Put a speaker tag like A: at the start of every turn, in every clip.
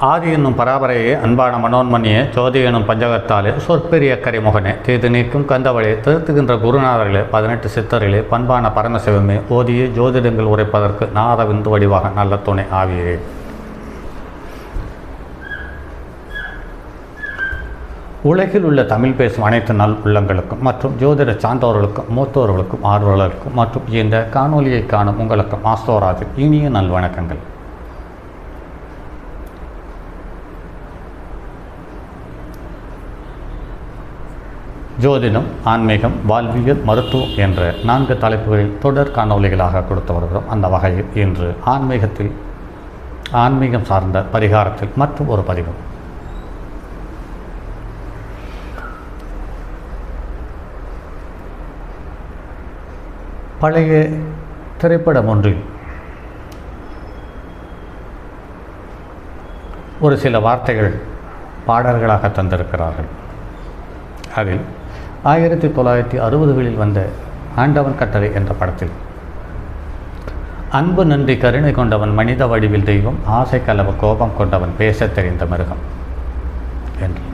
A: ஆதி என்னும் பராபரையே அன்பான மனோன்மணியே ஜோதி எனும் பஞ்சகத்தாலே சொற்பெரிய கரிமுகனே தீது நீக்கும் கந்தவளே திருத்துகின்ற குருநாதர்களே 18 சித்தர்களே பண்பான பரமசிவமே ஓதியே ஜோதிடங்கள் உரைப்பதற்கு நாத விந்து வடிவாக நல்ல துணை ஆவியே. உலகில் உள்ள தமிழ் பேசும் அனைத்து நல் உள்ளங்களுக்கும் மற்றும் ஜோதிட சான்றோர்களுக்கும் மூத்தோர்களுக்கும் ஆர்வலர்களுக்கும் மற்றும் இந்த காணொலியை காணும் உங்களுக்கும் ஆஸ்தோராஜின் இனிய நல்வணக்கங்கள். ஜோதிடம், ஆன்மீகம், வாழ்வியல், மருத்துவம் என்ற 4 தலைப்புகளில் தொடர் காணொலிகளாக கொடுத்து வருகிறோம். அந்த வகையில் இன்று ஆன்மீகம் சார்ந்த பரிகாரத்தில் மற்றும் ஒரு பதிவு. பழைய திரைப்படம் ஒன்றில் ஒரு சில வார்த்தைகள் பாடல்களாக தந்திருக்கிறார்கள். அதில் 1960களில் வந்த ஆண்டவன் கட்டளை என்ற படத்தில் அன்பு நன்றி கருணை கொண்டவன் மனித வடிவில் தெய்வம் ஆசை கலவு கோபம் கொண்டவன் பேசத் தெரிந்த மிருகம் என்று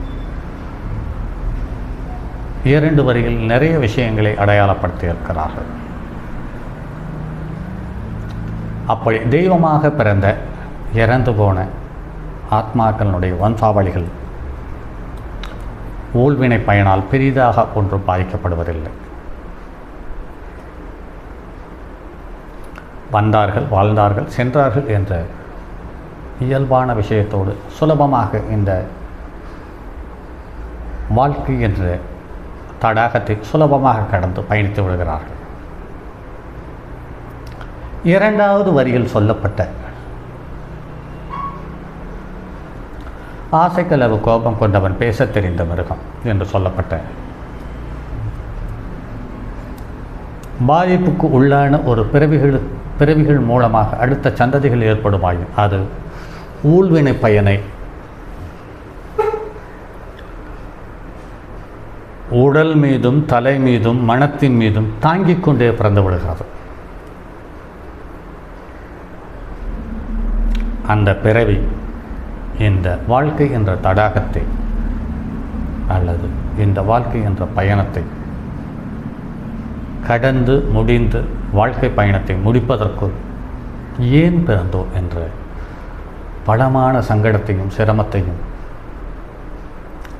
A: 2 வரியில் நிறைய விஷயங்களை அடையாளப்படுத்தியிருக்கிறார்கள். அப்படி தெய்வமாக பிறந்த இறந்து போன ஆத்மாக்களுடைய வம்சாவளிகள் ஊழ்வினை பயனால் பெரிதாக ஒன்றும் பாதிக்கப்படுவதில்லை. வந்தார்கள், வாழ்ந்தார்கள், சென்றார்கள் என்ற இயல்பான விஷயத்தோடு சுலபமாக இந்த வாழ்க்கை என்ற தடாகத்தை சுலபமாக கடந்து பயணித்து விடுகிறார்கள். 2வது வரியில் சொல்லப்பட்ட ஆசைக்களவு கோபம் கொண்டவன் பேசத் தெரிந்த மிருகம் என்று சொல்லப்பட்ட பாதிப்புக்கு உள்ளான ஒரு பிறவிகள் மூலமாக அடுத்த சந்ததிகள் ஏற்படுமாயின் அது ஊழ்வினை பயனை உடல் மீதும் தலை மீதும் மனத்தின் மீதும் தாங்கிக் கொண்டே பிறந்து விடுகிறது. அந்த பிறவி இந்த வாழ்க்கை என்ற தடாகத்தை அல்லது இந்த வாழ்க்கை என்ற பயணத்தை கடந்து முடிந்து வாழ்க்கை பயணத்தை முடிப்பதற்குள் ஏன் பிறந்தோம் என்ற பலமான சங்கடத்தையும் சிரமத்தையும்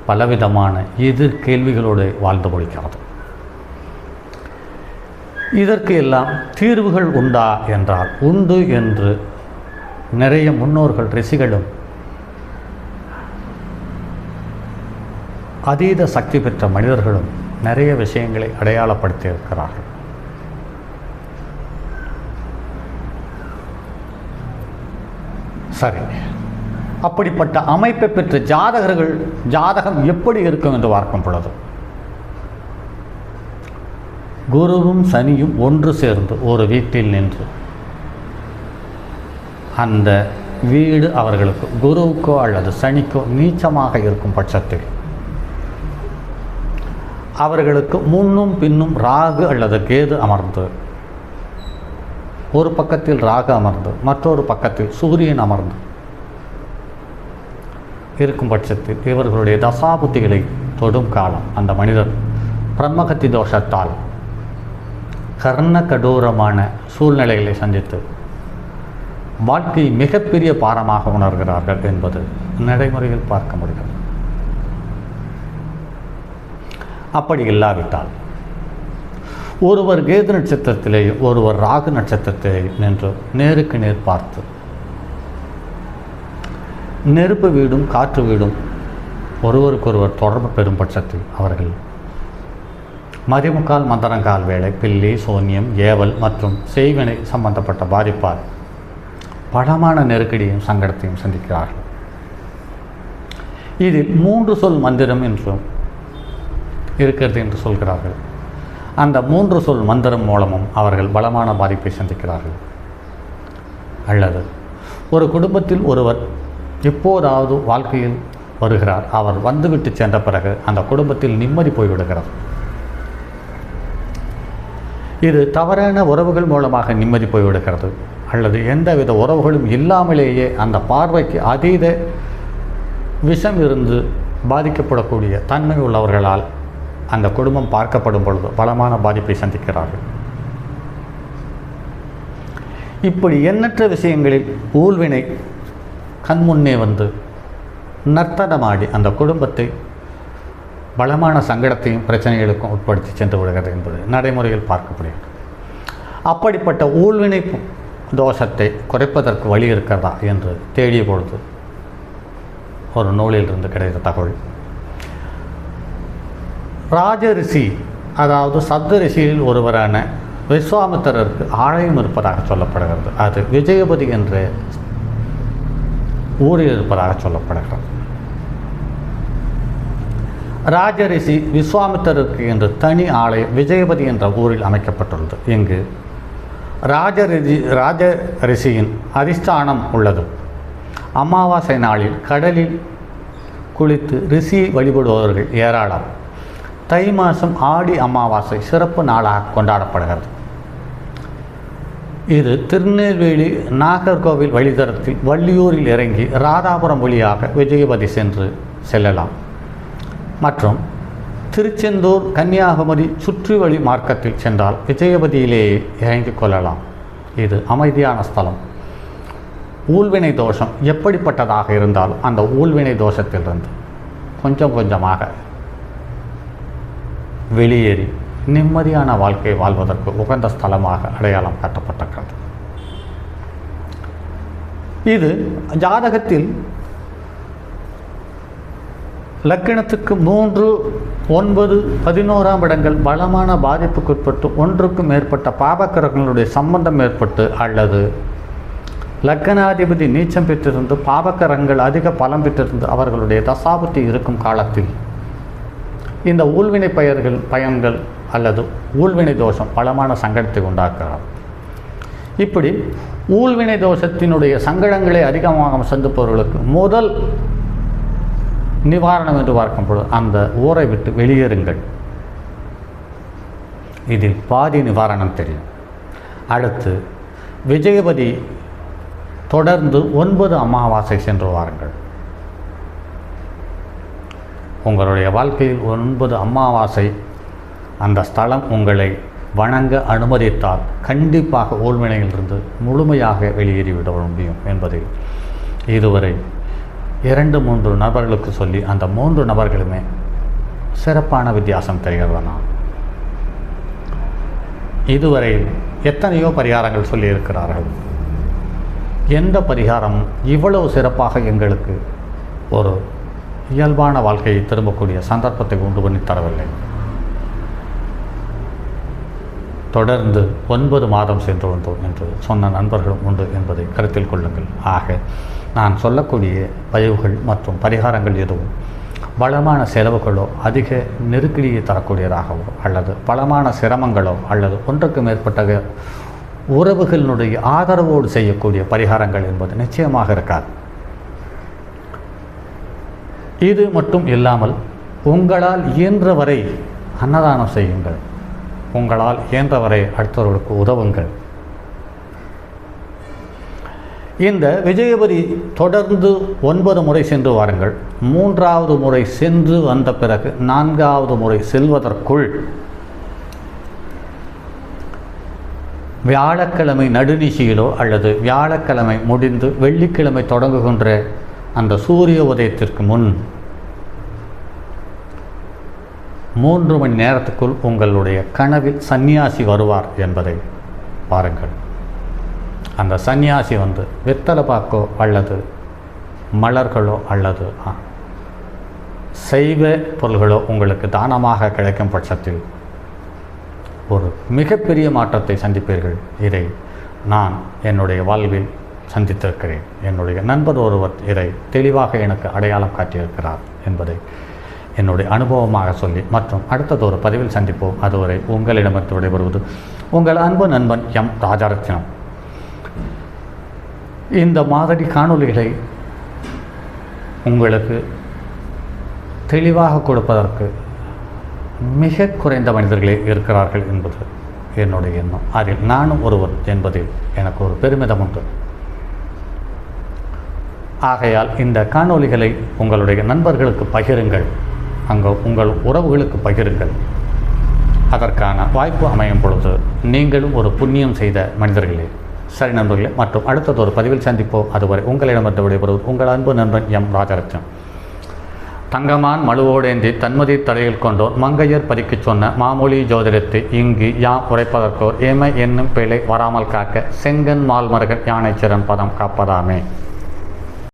A: பலவிதமான எதிர் கேள்விகளோடு வாழ்ந்து முடிக்கிறது. இதற்கு எல்லாம் தீர்வுகள் உண்டா என்றால் உண்டு என்று நிறைய முன்னோர்கள் ரிஷிகளும் அதீத சக்தி பெற்ற மனிதர்களும் நிறைய விஷயங்களை அடையாளப்படுத்தி இருக்கிறார்கள். சரி, அப்படிப்பட்ட அமைப்பை பெற்ற ஜாதகம் எப்படி இருக்கும் என்று பார்க்கும் பொழுது குருவும் சனியும் ஒன்று சேர்ந்து ஒரு வீட்டில் நின்று அந்த வீடு அவர்களுக்கு குருவுக்கோ அல்லது சனிக்கோ நீச்சமாக இருக்கும் பட்சத்தில் அவர்களுக்கு முன்னும் பின்னும் ராகு அல்லது கேது அமர்ந்து, ஒரு பக்கத்தில் ராகு அமர்ந்து மற்றொரு பக்கத்தில் சூரியன் அமர்ந்து இருக்கும் பட்சத்தில் இவர்களுடைய தசாபுத்திகளை தொடும் காலம் அந்த மனிதர் பிரம்மகத்தி தோஷத்தால் கர்ண கடூரமான சூழ்நிலைகளை சந்தித்து வாழ்க்கை மிகப்பெரிய பாரமாக உணர்கிறார்கள் என்பது நடைமுறையில் பார்க்க முடிகிறது. அப்படி இல்லாவிட்டால் ஒருவர் கேது நட்சத்திரத்திலேயே ஒருவர் ராகு நட்சத்திரத்திலே நின்று நேருக்கு நேர் பார்த்து நெருப்பு வீடும் காற்று வீடும் ஒருவருக்கொருவர் தொடர்பு பெறும் பட்சத்தில் அவர்கள் மதிமுக்கால் மந்தனங்கால் வேலை, பில்லி, சோன்யம், ஏவல் மற்றும் செய்வினை சம்பந்தப்பட்ட பாதிப்பால் பலமான நெருக்கடியும் சங்கடத்தையும் சந்திக்கிறார்கள். இதில் 3 சொல் மந்திரம் என்றும் இருக்கிறது என்று சொல்கிறார்கள். அந்த 3 சொல் மந்திரம் மூலமும் அவர்கள் பலமான பாதிப்பை சந்திக்கிறார்கள். அல்லது ஒரு குடும்பத்தில் ஒருவர் எப்போதாவது வாழ்க்கையில் வருகிறார், அவர் வந்துவிட்டு சென்ற பிறகு அந்த குடும்பத்தில் நிம்மதி போய்விடுகிறது. இது தவறான உறவுகள் மூலமாக நிம்மதி போய்விடுகிறது. அல்லது எந்தவித உறவுகளும் இல்லாமலேயே அந்த பார்வைக்கு அதீத விஷம் இருந்து பாதிக்கப்படக்கூடிய தன்மை உள்ளவர்களால் அந்த குடும்பம் பார்க்கப்படும் பொழுது பலமான பாதிப்பை சந்திக்கிறார்கள். இப்படி எண்ணற்ற விஷயங்களில் ஊழ்வினை கண்முன்னே வந்து நர்த்தனமாடி அந்த குடும்பத்தை பலமான சங்கடத்தையும் பிரச்சனைகளுக்கும் உட்படுத்தி சென்று விடுகிறது என்பது நடைமுறையில் பார்க்கப்படுகிறது. அப்படிப்பட்ட ஊழ்வினை தோஷத்தை குறைப்பதற்கு வழி இருக்கிறதா என்று தேடிய பொழுது ஒரு நூலிலிருந்து கிடைத்த தகவல், ராஜரிஷி அதாவது சப்த ரிஷியில் ஒருவரான விஸ்வாமித்திரருக்கு ஆலயம் இருப்பதாக சொல்லப்படுகிறது. அது விஜயபதி என்ற ஊரில் இருப்பதாக சொல்லப்படுகிறது. ராஜரிஷி விஸ்வாமித்திரருக்கு என்று தனி ஆலயம் விஜயபதி என்ற ஊரில் அமைக்கப்பட்டுள்ளது. இங்கு ராஜரிஷியின் அதிஷ்டானம் உள்ளது. அமாவாசை நாளில் கடலில் குளித்து ரிஷியை வழிபடுபவர்கள் ஏராளம். தை மாதம் ஆடி அமாவாசை சிறப்பு நாளாக கொண்டாடப்படுகிறது. இது திருநெல்வேலி நாகர்கோவில் வழித்தடத்தில் வள்ளியூரில் இறங்கி ராதாபுரம் வழியாக விஜயபதி செல்லலாம். மற்றும் திருச்செந்தூர் கன்னியாகுமரி சுற்றி வழி மார்க்கத்தில் சென்றால் விஜயபதியிலேயே இறங்கிக் கொள்ளலாம். இது அமைதியான ஸ்தலம். ஊழ்வினை தோஷம் எப்படிப்பட்டதாக இருந்தாலும் அந்த ஊழ்வினை தோஷத்திலிருந்து கொஞ்சம் கொஞ்சமாக வெளியேறி நிம்மதியான வாழ்க்கை வாழ்வதற்கு உகந்த ஸ்தலமாக அடையாளம் காட்டப்பட்டிருக்கிறது. இது ஜாதகத்தில் லக்கினத்துக்கு 3, 9, 11ஆம் இடங்கள் பலமான பாதிப்புக்குட்பட்டு ஒன்றுக்கும் மேற்பட்ட பாபக்கிரகங்களுடைய சம்பந்தம் ஏற்பட்டு அல்லது லக்கணாதிபதி நீச்சம் பெற்றிருந்து பாபக்கிரகங்கள் அதிக பலம் பெற்றிருந்து அவர்களுடைய தசாபுத்தி இருக்கும் காலத்தில் இந்த ஊழ்வினை பயன்கள் அல்லது ஊழ்வினை தோஷம் பலமான சங்கடத்தை உண்டாக்குகிறது. இப்படி ஊழ்வினை தோஷத்தினுடைய சங்கடங்களை அதிகமாக சந்திப்பவர்களுக்கு முதல் நிவாரணம் என்று பார்க்கும்போது அந்த ஊரை விட்டு வெளியேறுங்கள். இதில் பாதி நிவாரணம் தெரியும். அடுத்து விஜயபதி தொடர்ந்து 9 அமாவாசை சென்று வாருங்கள். உங்களுடைய வாழ்க்கையில் 9 அமாவாசை அந்த ஸ்தலம் உங்களை வணங்க அனுமதித்தால் கண்டிப்பாக ஊழ்வினையிலிருந்து முழுமையாக வெளியேறிவிட முடியும் என்பதில் இதுவரை 2-3 நபர்களுக்கு சொல்லி அந்த 3 நபர்களுமே சிறப்பான வித்தியாசம் தெரிகிறதுனா இதுவரை எத்தனையோ பரிகாரங்கள் சொல்லியிருக்கிறார்கள். எந்த பரிகாரமும் இவ்வளவு சிறப்பாக எங்களுக்கு ஒரு இயல்பான வாழ்க்கையை திரும்பக்கூடிய சந்தர்ப்பத்தை உண்டு பண்ணி தரவில்லை. தொடர்ந்து 9 மாதம் சென்று வந்தோம் என்று சொன்ன நண்பர்களும் உண்டு என்பதை கருத்தில் கொள்ளுங்கள். ஆக நான் சொல்லக்கூடிய பதிவுகள் மற்றும் பரிகாரங்கள் எதுவும் பலமான செலவுகளோ அதிக நெருக்கடியை தரக்கூடியதாகவோ அல்லது பலமான சிரமங்களோ அல்லது ஒன்றுக்கு மேற்பட்ட உறவுகளினுடைய ஆதரவோடு செய்யக்கூடிய பரிகாரங்கள் என்பது நிச்சயமாக இருக்காது. இது மட்டும் இல்லாமல் உங்களால் இயன்றவரை அன்னதானம் செய்யுங்கள். உங்களால் இயன்றவரை அடுத்தவர்களுக்கு உதவுங்கள். இந்த விஜயபதி தொடர்ந்து 9 முறை சென்று வாருங்கள். 3வது முறை சென்று வந்த பிறகு 4வது முறை செல்வதற்குள் வியாழக்கிழமை நடுநிசியிலோ அல்லது வியாழக்கிழமை முடிந்து வெள்ளிக்கிழமை தொடங்குகின்ற அந்த சூரிய உதயத்திற்கு முன் 3 மணி நேரத்துக்குள் உங்களுடைய கனவில் சந்நியாசி வருவார் என்பதை பாருங்கள். அந்த சந்நியாசி வந்து வெத்தலை பாக்கோ அல்லது மலர்களோ அல்லது சைவ பொருள்களோ உங்களுக்கு தானமாக கிடைக்கும் பட்சத்தில் ஒரு மிகப்பெரிய மாற்றத்தை சந்திப்பீர்கள். இதை நான் என்னுடைய வாழ்வில் சந்தித்திருக்கிறேன். என்னுடைய நண்பர் ஒருவர் இதை தெளிவாக எனக்கு அடையாளம் காட்டியிருக்கிறார் என்பதை என்னுடைய அனுபவமாக சொல்லி மற்றும் அடுத்தது ஒரு பதிவில் சந்திப்போம். அதுவரை உங்களிடமிருந்து விடைபெறுவது உங்கள் அன்பு நண்பன் எம் ராஜரத்னம். இந்த மாதிரி காணொளிகளை உங்களுக்கு தெளிவாக கொடுப்பதற்கு மிக குறைந்த மனிதர்களே இருக்கிறார்கள் என்பது என்னுடைய எண்ணம். அதில் நானும் ஒருவர் என்பதில் எனக்கு ஒரு பெருமிதம் உண்டு. ஆகையால் இந்த காணொளிகளை உங்களுடைய நண்பர்களுக்கு பகிருங்கள், அங்கே உங்கள் உறவுகளுக்கு பகிருங்கள். அதற்கான வாய்ப்பு அமையும் பொழுது நீங்களும் ஒரு புண்ணியம் செய்த மனிதர்களே. சரி நண்பர்களே, மற்றும் அடுத்ததொரு பதிவில் சந்திப்போம். அதுவரை உங்களிடமிருந்து விடைபெறுவது உங்கள் அன்பு நண்பன் எம் ராஜரட்சன். தங்கமான் மழுவோடேந்தி தன்மதி தலையில் கொண்டோர் மங்கையர் பறிக்கச் சொன்ன மாமொழி ஜோதிடத்தை இங்கு யாம் உரைப்பதற்கோர் ஏமை என்னும் பிழை வராமல் காக்க செங்கன் மால்மர்கள் யானைச்சிறன் பதம் காப்பதாமே.